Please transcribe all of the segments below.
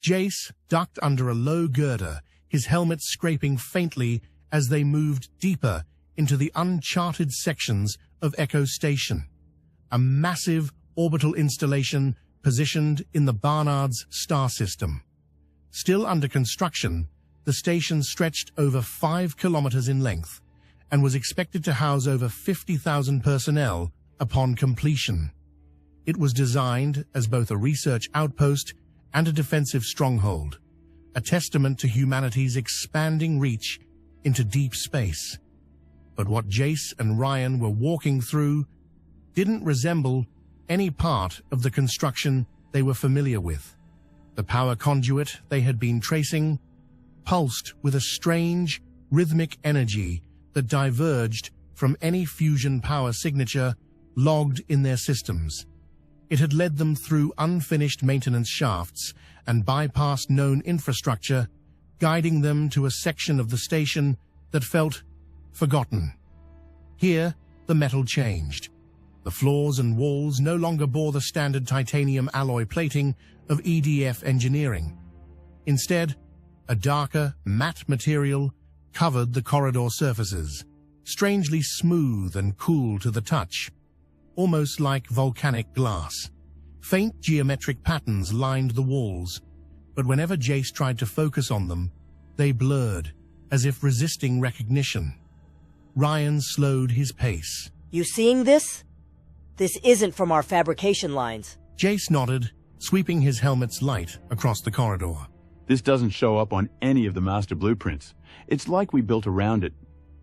Jace ducked under a low girder, his helmet scraping faintly as they moved deeper into the uncharted sections of Echo Station, a massive orbital installation positioned in the Barnard's star system. Still under construction, the station stretched over 5 kilometers in length and was expected to house over 50,000 personnel upon completion. It was designed as both a research outpost and a defensive stronghold, a testament to humanity's expanding reach into deep space. But what Jace and Ryan were walking through didn't resemble any part of the construction they were familiar with. The power conduit they had been tracing pulsed with a strange, rhythmic energy that diverged from any fusion power signature logged in their systems. It had led them through unfinished maintenance shafts and bypassed known infrastructure, guiding them to a section of the station that felt forgotten. Here, the metal changed. The floors and walls no longer bore the standard titanium alloy plating of EDF engineering. Instead, a darker, matte material covered the corridor surfaces, strangely smooth and cool to the touch, almost like volcanic glass. Faint geometric patterns lined the walls, but whenever Jace tried to focus on them, they blurred, as if resisting recognition. Ryan slowed his pace. You seeing this? This isn't from our fabrication lines. Jace nodded, sweeping his helmet's light across the corridor. This doesn't show up on any of the master blueprints. It's like we built around it,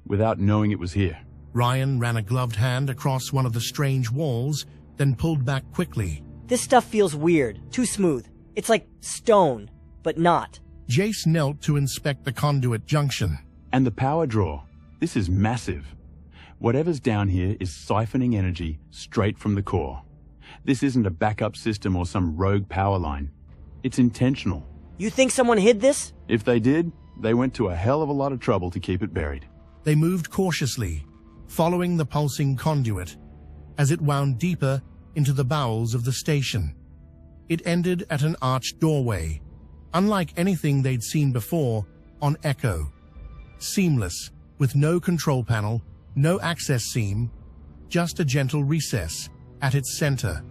without knowing it was here. Ryan ran a gloved hand across one of the strange walls, then pulled back quickly. This stuff feels weird, too smooth. It's like stone, but not. Jace knelt to inspect the conduit junction. And the power draw. This is massive. Whatever's down here is siphoning energy straight from the core. This isn't a backup system or some rogue power line. It's intentional. You think someone hid this? If they did, they went to a hell of a lot of trouble to keep it buried. They moved cautiously, following the pulsing conduit, as it wound deeper into the bowels of the station. It ended at an arched doorway, unlike anything they'd seen before on Echo. Seamless, with no control panel, no access seam, just a gentle recess at its center.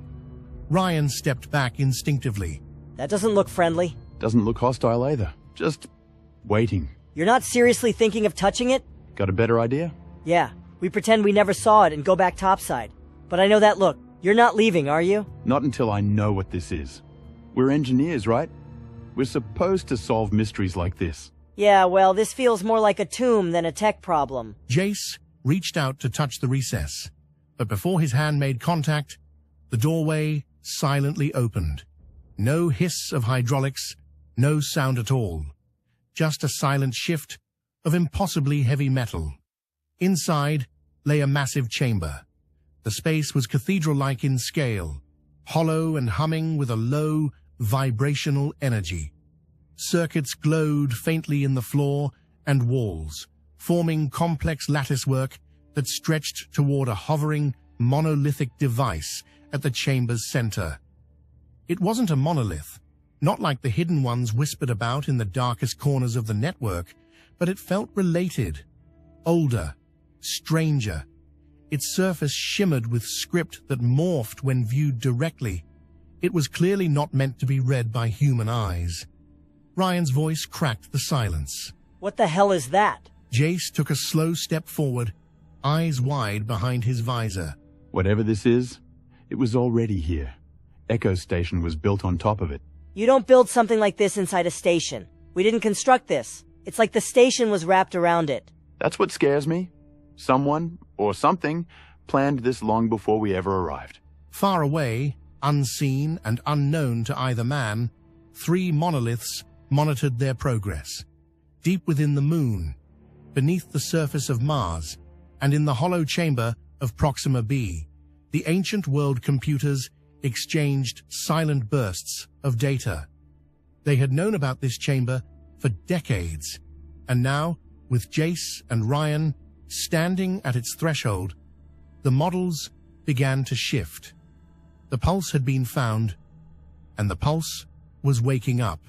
Ryan stepped back instinctively. That doesn't look friendly. Doesn't look hostile either. Just waiting. You're not seriously thinking of touching it? Got a better idea? Yeah, we pretend we never saw it and go back topside. But I know that look. You're not leaving, are you? Not until I know what this is. We're engineers, right? We're supposed to solve mysteries like this. Yeah, well, this feels more like a tomb than a tech problem. Jace reached out to touch the recess, but before his hand made contact, the doorway silently opened. No hiss of hydraulics, no sound at all. Just a silent shift of impossibly heavy metal. Inside lay a massive chamber. The space was cathedral-like in scale, hollow and humming with a low, vibrational energy. Circuits glowed faintly in the floor and walls, forming complex latticework that stretched toward a hovering, monolithic device at the chamber's center. It wasn't a monolith, not like the hidden ones whispered about in the darkest corners of the network, but it felt related, older, stranger. Its surface shimmered with script that morphed when viewed directly. It was clearly not meant to be read by human eyes. Ryan's voice cracked the silence. What the hell is that? Jace took a slow step forward, eyes wide behind his visor. Whatever this is, it was already here. Echo Station was built on top of it. You don't build something like this inside a station. We didn't construct this. It's like the station was wrapped around it. That's what scares me. Someone, or something, planned this long before we ever arrived. Far away, unseen and unknown to either man, 3 monoliths monitored their progress. Deep within the moon, beneath the surface of Mars, and in the hollow chamber of Proxima B, the ancient world computers exchanged silent bursts of data. They had known about this chamber for decades, and now, with Jace and Ryan standing at its threshold, the models began to shift. The pulse had been found, and the pulse was waking up.